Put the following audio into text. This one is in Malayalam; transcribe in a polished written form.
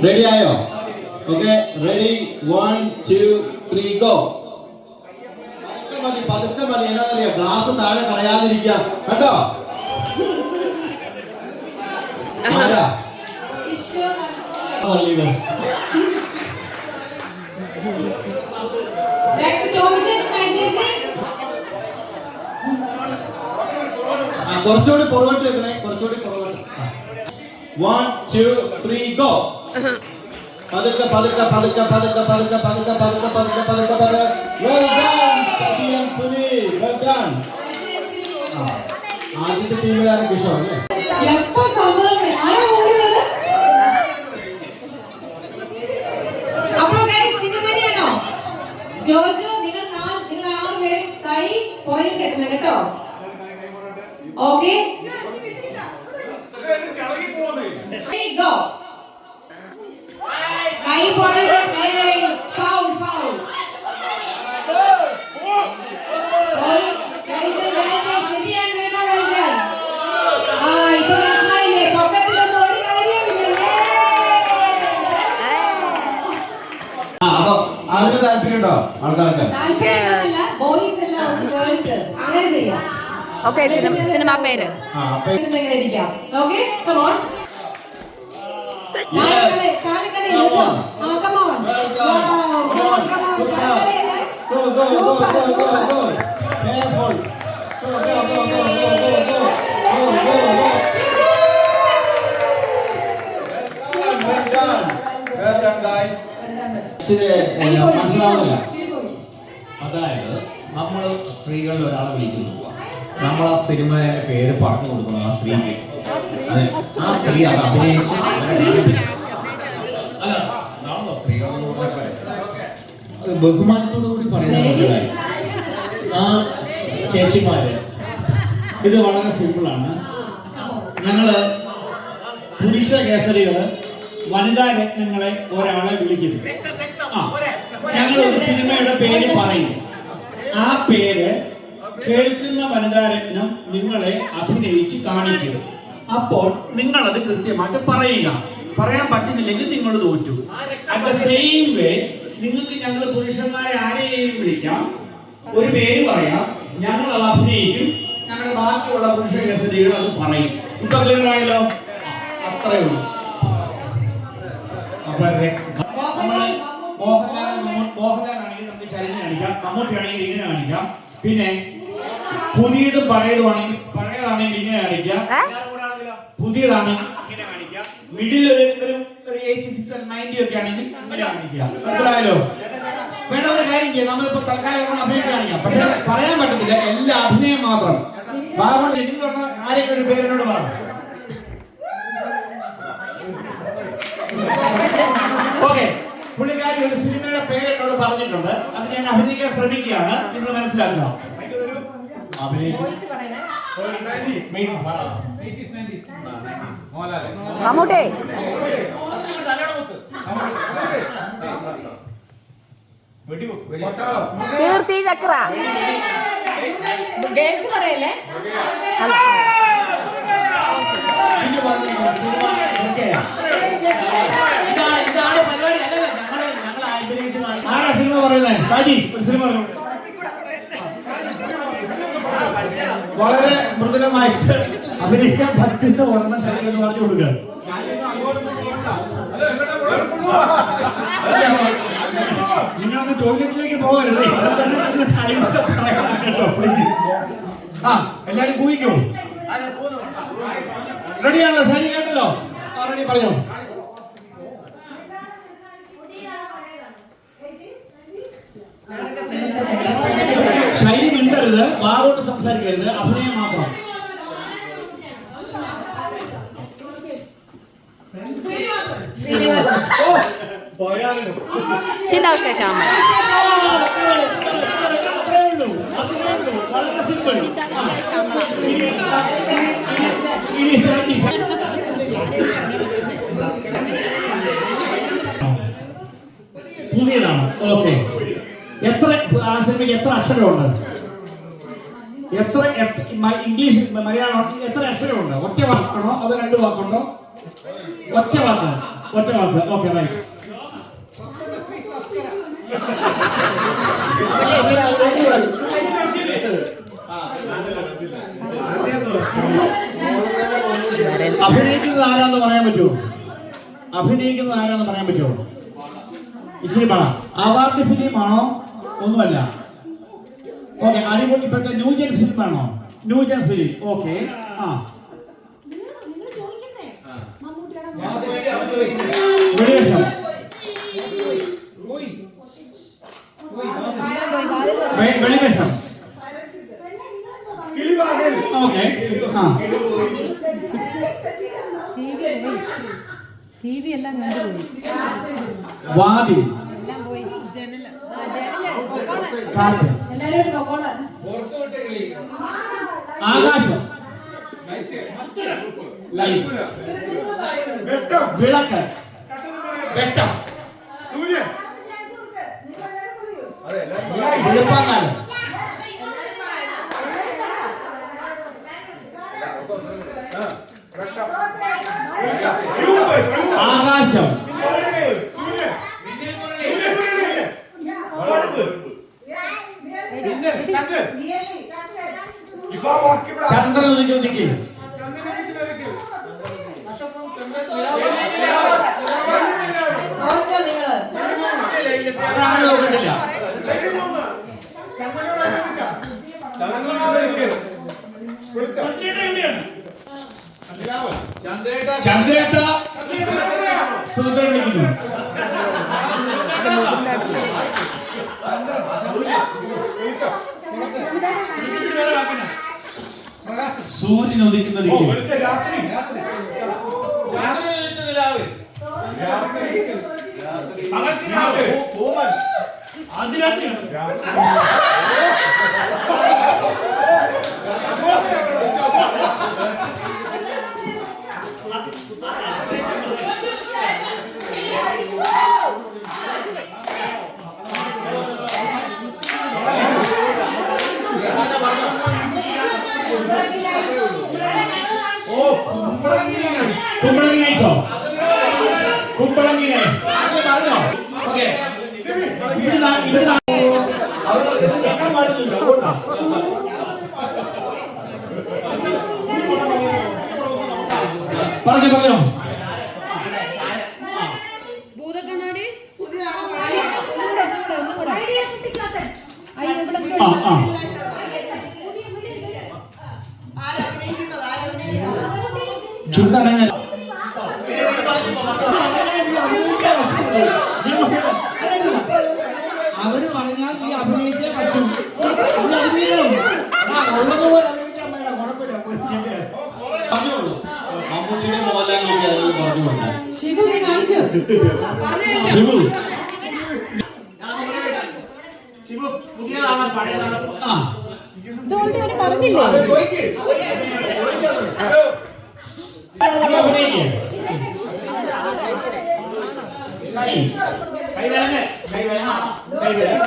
റെഡി ആയോ? Okay, ready 1 2 3 go. പതുക്കെ മതി. എന്നാന്നറിയോ, ഗ്ലാസ് താഴെ കളയാതിരിക്കുക കേട്ടോ. കുറച്ചുകൂടി പുറകോട്ട് വെക്കണേ, കുറച്ചുകൂടി പുറകോട്ട്. 1 2 3 ഗോ. പതുക്കെ പതുക്കെ പതുക്കെ പതുക്കെ പതുക്കെ പതുക്കെ പതുക്കെ പതുക്കെ പതുക്കെ പതുക്കെ. Well done Sathi and Sunil, well done. ആദ്യത്തെ ടീമിലാണ് കിഷോർ അല്ലേ? എപ്പോ സംഭവം ആരാ ഓടുന്നത്? അപ്പോൾ ഗൈസ് നിങ്ങൾ റെഡിയാണോ? ജോജു നിങ്ങൾ 6 പേരും കൈ പുറകിൽ കെട്ടണം കേട്ടോ. Okay, go. കൈ പുറകിൽ, ഫൗൾ ഫൗൾ. അതിന് താല്പര്യമുണ്ടോ ആൾക്കാർക്ക്? ഓക്കെ, സിനിമ പേര് മനസ്സിലാവുന്നില്ല. അതായത് നമ്മൾ സ്ത്രീകളിൽ ഒരാളെ വിളിക്കുന്നു, നമ്മൾ ആ സിനിമയുടെ പേര് പറഞ്ഞു കൊടുക്കണം ആ സ്ത്രീക്ക്. ആ സ്ത്രീ അത് അഭിനയിച്ച് ബഹുമാനത്തോടു കൂടി പറയുന്ന ആ ചേച്ചിമാര്. ഇത് വളരെ സിമ്പിളാണ്. ഞങ്ങള് പുരുഷ കേസരികള് വനിതാ രത്നങ്ങളെ ഒരാളെ വിളിക്കുന്നു. ഞങ്ങൾ ഒരു സിനിമയുടെ പേര് പറയും. ആ പേര് കേൾക്കുന്ന വനിതാ രത്നം നിങ്ങളെ അഭിനയിച്ച് കാണിക്കും. അപ്പോൾ നിങ്ങളത് കൃത്യമായിട്ട് പറയുക. പറയാൻ പറ്റുന്നില്ലെങ്കിൽ നിങ്ങൾ തോറ്റു. അറ്റ് ദ സെയിം വേ നിങ്ങൾക്ക് ഞങ്ങൾ പുരുഷന്മാരെ ആരെയും വിളിക്കാം, ഒരു പേര് പറയാം, ഞങ്ങൾ അത് അഭിനയിക്കും, ഞങ്ങളുടെ ബാക്കിയുള്ള പുരുഷ കേസരികൾ അത് പറയും. ഇപ്പൊ ക്ലിയർ ആയല്ലോ? അത്രേ ഉള്ളൂ. മോഹൻലാലാണെങ്കിൽ നമുക്ക് ചരിഞ്ഞ് കാണിക്കാം, മമ്മൂട്ടിയാണെങ്കിൽ ഇങ്ങനെ കാണിക്കാം, പിന്നെ പുതിയതും പഴയതുമാണെങ്കിൽ പഴയതാണെങ്കിൽ ഇങ്ങനെ കാണിക്കാം, പുതിയതാണെങ്കിൽ ഇങ്ങനെ കാണിക്കാം, മിഡിൽ ഒരു 86 90 ഒക്കെ ആണെങ്കിൽ ഇങ്ങനെ കാണിക്കാം. മനസ്സിലായല്ലോ? വേണ്ട ഒരു കാര്യം ചെയ്യാം, നമ്മളിപ്പോ തൽക്കാലം അഭിനയിച്ച് കാണിക്കാം. പക്ഷെ പറയാൻ പറ്റത്തില്ല, എല്ലാ അഭിനയം മാത്രം. ആരെങ്കിലും ഒരു പേരിനോട് പറ. ഓക്കെ, പുള്ളിക്കാരി ഒരു സിനിമയുടെ പേര് എന്നോട് പറഞ്ഞിട്ടുണ്ട്. അത് ഞാൻ അഭിനയിക്കാൻ ശ്രമിക്കുകയാണ്. നിങ്ങൾ മനസ്സിലാക്കുക. മമ്മൂട്ടി, കീർത്തി ചക്ര, ഗേൾസ് പറയല്ലേ? ആരാ സിനിമ പറയുന്നത്? ഷാജി ഒരു സിനിമ പറഞ്ഞു. വളരെ മൃദുലമായിട്ട് അഭിനയിക്കാൻ പറ്റുന്ന ഒരെണ്ണം ഷാജി എന്ന് പറഞ്ഞു കൊടുക്കുക. നിങ്ങളൊന്ന് ടോയ്ലറ്റിലേക്ക് പോകരുത്. എല്ലാരും കൂയിക്കോ. റെഡിയാണല്ലോ? ഷാജി കേട്ടല്ലോ? റെഡി, പറഞ്ഞോ. ശൈലി മിണ്ടരുത്, വാഗോട്ട് സംസാരിക്കരുത്, അഭിനയം മാത്രം. ചിന്താവിഷ്ട ശ്യാമള, ചിന്താവിഷ്ട ശ്യാമള. പുതിയതാണ്. ഓക്കെ, എത്ര ആ സിനിമയ്ക്ക് എത്ര അക്ഷരമുണ്ട്? എത്ര ഇംഗ്ലീഷ് മലയാളം എത്ര അക്ഷരമുണ്ട്? ഒറ്റ വാക്കാണോ അതോ രണ്ട് വാക്കുണ്ടോ? ഒറ്റ വാക്ക്. ഒറ്റ വാക്ക്. Okay right. അഭിനയിക്കുന്നത് ആരാന്ന് പറയാൻ പറ്റുമോ? അഭിനയിക്കുന്നത് ആരാന്ന് പറയാൻ പറ്റുമോ? ഇച്ചിരി പറ. അവാർഡ് ഫിലിം ആണോ? ഒന്നുമല്ല. ഓക്കെ, അടിപൊളി. ഇപ്പോഴത്തെ ന്യൂജൻ ഫിലിം ആണോ? New gen film. ഓക്കെ. ആ വെളിവേഷം. വെളിവേഷം. ഓക്കെ. ആ TV എല്ലാം കണ്ടുപോയി. വാതിൽ. എല്ലാം പോയി. ജനല. കാറ്റ്. എല്ലാവരും പൊക്കോളാം. ആകാശം. ലൈറ്റ്. വിളക്ക്. വെട്ടം. വെളുപ്പാങ്കാലം. ആകാശം. ചന്ദ്രൻ ഉദിക്കും ദിക്കിൽ. അതാണ് നോക്കണ്ടില്ല. ചന്ദ്രേട്ട സുഹൃത്തുക്കൾ വിളിക്കുന്നു. സൂര്യൻ ഉദിക്കുന്ന ദിക്കിൽ. കുമ്പളങ്ങി നൈസോ? കുമ്പളങ്ങി നൈസ് പറഞ്ഞോ? ഓക്കെ. പറഞ്ഞോ. ഭൂതക്കണ്ണാടി. ആ ചുണ്ടനങ്ങ. അവര് പറഞ്ഞാൽ നീ അഭിനയിച്ചേ പറ്റും. ഉള്ളതുപോലെ അഭിനയിക്കാൻ വേണ്ട. കുഴപ്പമില്ല. പറഞ്ഞോളൂ. മമ്മൂട്ടിയുടെ മോഹൻലാൽ പറഞ്ഞു കൊടുക്കാൻ. ശിവു നീ കാണിച്ചു. ശിവു പറഞ്ഞില്ലേ? കൈ കൈ